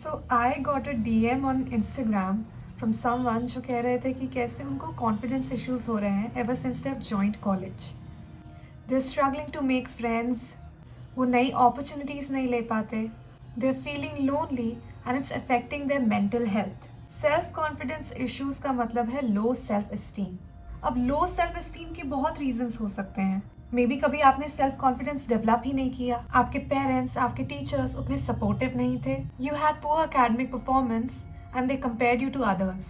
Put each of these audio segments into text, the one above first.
So I got a DM on Instagram from someone जो कह रहे थे कि कैसे उनको confidence issues हो रहे हैं ever since they have joined college. They're struggling to make friends. वो नई opportunities नहीं ले पाते. They're feeling lonely and it's affecting their mental health. Self confidence issues का मतलब है low self esteem. अब लो सेल्फ एस्टीम के बहुत रीजंस हो सकते हैं. मे बी कभी आपने सेल्फ कॉन्फिडेंस डेवलप ही नहीं किया, आपके पेरेंट्स, आपके टीचर्स उतने सपोर्टिव नहीं थे, you had poor academic performance and they compared you to others,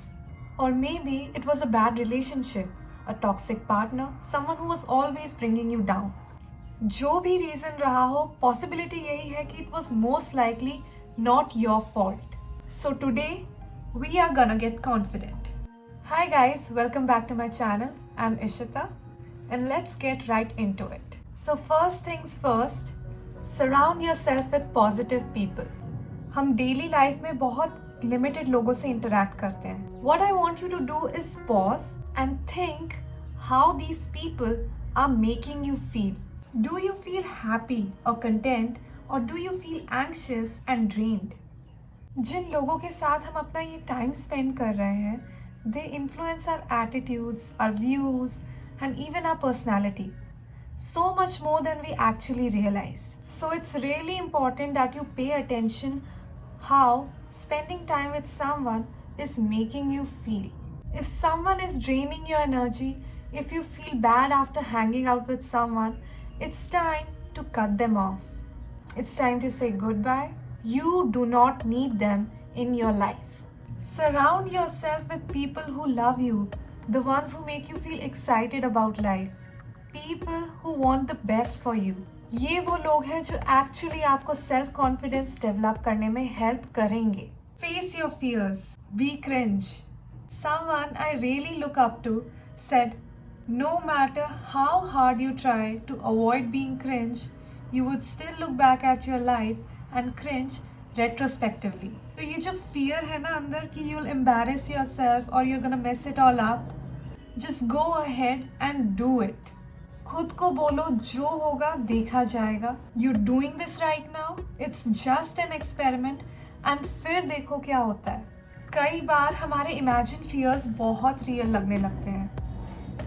और may be it was a bad relationship, a toxic partner, someone who was always bringing you down. जो भी reason रहा हो, possibility यही है कि it was most likely not your fault. So today we are गonna get confident. Hi guys, welcome back to my channel. I'm Ishita and let's get right into it. So first things first, surround yourself with positive people. हम daily life में बहुत limited लोगों से interact करते हैं. What I want you to do is pause and think how these people are making you feel. Do you feel happy or content, or do you feel anxious and drained? जिन लोगों के साथ हम अपना ये time spend कर रहे हैं, they influence our attitudes, our views, and even our personality so much more than we actually realize. So it's really important that you pay attention how spending time with someone is making you feel. If someone is draining your energy, if you feel bad after hanging out with someone, it's time to cut them off. It's time to say goodbye. You do not need them in your life. Surround yourself with people who love you, the ones who make you feel excited about life, people who want the best for you. ये वो लोग हैं जो actually आपको self confidence develop करने में help करेंगे. Face your fears. Be cringe. Someone I really look up to said, no matter how hard you try to avoid being cringe, you would still look back at your life and cringe retrospectively. तो ये जो fear है ना अंदर कि you'll embarrass yourself or you're gonna mess it all up, just go ahead and do it. खुद को बोलो जो होगा देखा जाएगा. You're doing this right now. It's just an experiment and फिर देखो क्या होता है. कई बार हमारे imagined fears बहुत real लगने लगते हैं.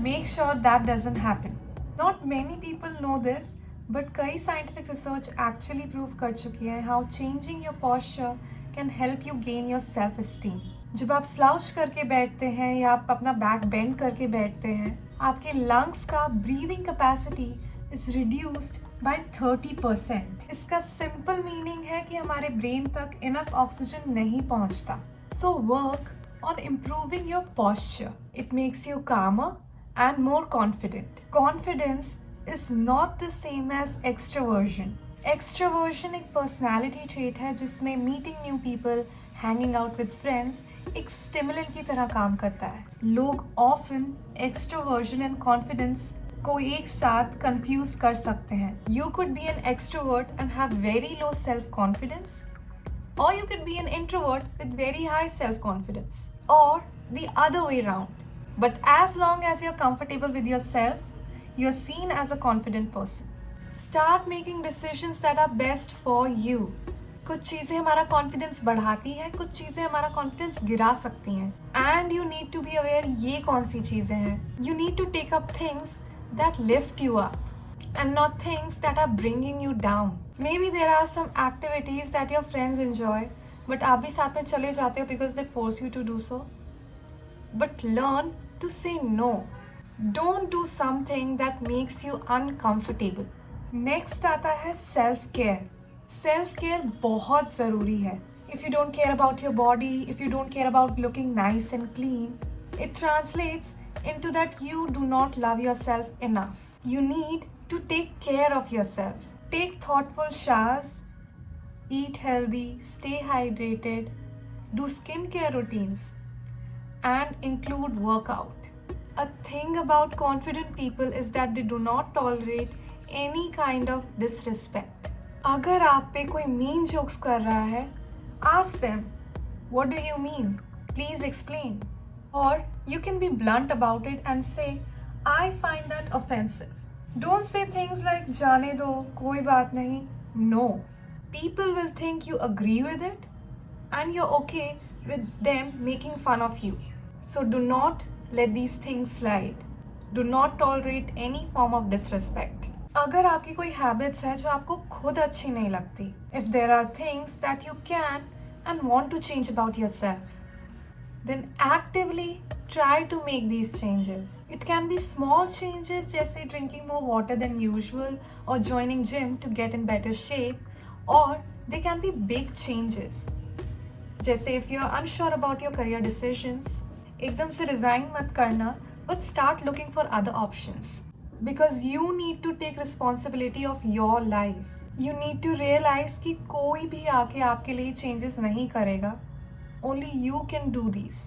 Make sure that doesn't happen. Not many people know this, but कई scientific research actually prove कर चुकी है how changing your posture can help you gain your self esteem. जब आप slouch करके बैठते हैं या आप अपना back bend करके बैठते हैं, आपके lungs का breathing capacity is reduced by 30%. इसका simple meaning है कि हमारे brain तक enough oxygen नहीं पहुंचता. So work on improving your posture. It makes you calmer and more confident. Confidence is not the same as extroversion. Extroversion एक personality trait है जिसमें meeting new people, hanging out with friends एक stimulant की तरह काम करता है. लोग often extroversion and confidence को एक साथ confuse कर सकते हैं. You could be an extrovert and have very low self-confidence, or you could be an introvert with very high self-confidence, or the other way around. But as long as you're comfortable with yourself, you're seen as a confident person. Start making decisions that are best for you. कुछ चीज़ें हमारा confidence बढ़ाती हैं, कुछ चीज़ें हमारा confidence गिरा सकती हैं. And you need to be aware ये कौन सी चीज़ें हैं. You need to take up things that lift you up and not things that are bringing you down. Maybe there are some activities that your friends enjoy, but आप भी साथ में चले जाते हो because they force you to do so. But learn to say no. Don't do something that makes you uncomfortable. Next आता है self care. Self care बहुत ज़रूरी है. If you don't care about your body, if you don't care about looking nice and clean, it translates into that you do not love yourself enough. You need to take care of yourself. Take thoughtful showers, eat healthy, stay hydrated, do skincare routines, and include workout. A thing about confident people is that they do not tolerate any kind of disrespect. अगर आप पे कोई mean jokes कर रहा है, ask them, what do you mean? Please explain. Or you can be blunt about it and say, I find that offensive. Don't say things like जाने दो, कोई बात नहीं. No. People will think you agree with it, and you're okay with them making fun of you. So do not let these things slide. Do not tolerate any form of disrespect. अगर आपकी कोई habits है जो आपको खुद अच्छी नहीं लगती, if there are things that you can and want to change about yourself, then actively try to make these changes. It can be small changes जैसे drinking more water than usual or joining gym to get in better shape, or they can be big changes जैसे if you are unsure about your career decisions, एकदम से resign मत करना, but start looking for other options. Because you need to take responsibility of your life. You need to realize कि कोई भी आके आपके लिए changes नहीं करेगा. Only you can do these.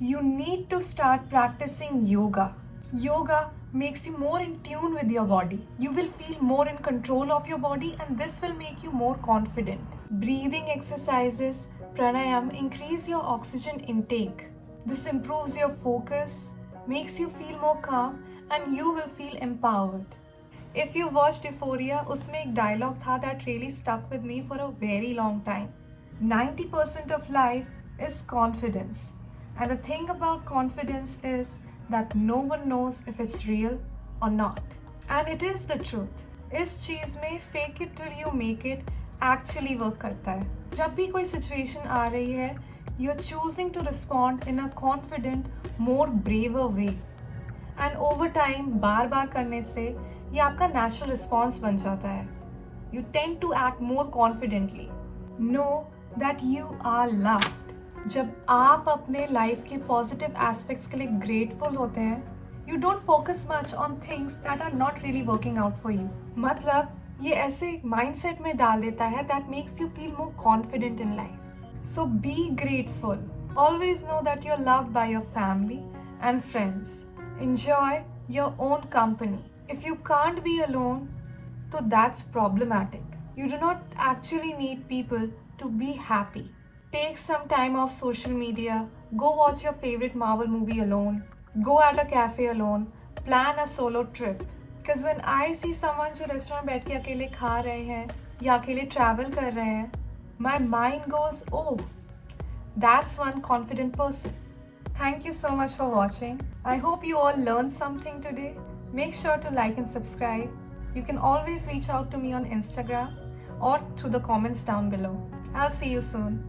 You need to start practicing yoga. Yoga makes you more in tune with your body. You will feel more in control of your body, and this will make you more confident. Breathing exercises, pranayam, increase your oxygen intake. This improves your focus, makes you feel more calm, and you will feel empowered. If you watched Euphoria, उसमें एक dialogue था that really stuck with me for a very long time. 90% of life is confidence. And the thing about confidence is that no one knows if it's real or not. And it is the truth. इस चीज़ में fake it till you make it actually work करता है. जब भी कोई situation आ रही है, you're choosing to respond in a confident, more braver way. And over time, बार बार करने से ये आपका natural response बन जाता है. You tend to act more confidently. Know that you are loved. जब आप अपने लाइफ के पॉजिटिव एस्पेक्ट्स के लिए ग्रेटफुल होते हैं, you don't focus much on things that are not really working out for you. मतलब ये ऐसे माइंडसेट में डाल देता है that makes you feel more confident in life. So be grateful. Always know that you are loved by your family and friends. Enjoy your own company. If you can't be alone, तो that's problematic. You do not actually need people to be happy. Take some time off social media, go watch your favorite Marvel movie alone, go at a cafe alone, plan a solo trip. Because when I see someone जो restaurant बैठ के अकेले खा रहे हैं या अकेले travel कर रहे हैं, my mind goes, oh, that's one confident person. Thank you so much for watching. I hope you all learned something today. Make sure to like and subscribe. You can always reach out to me on Instagram or through the comments down below. I'll see you soon.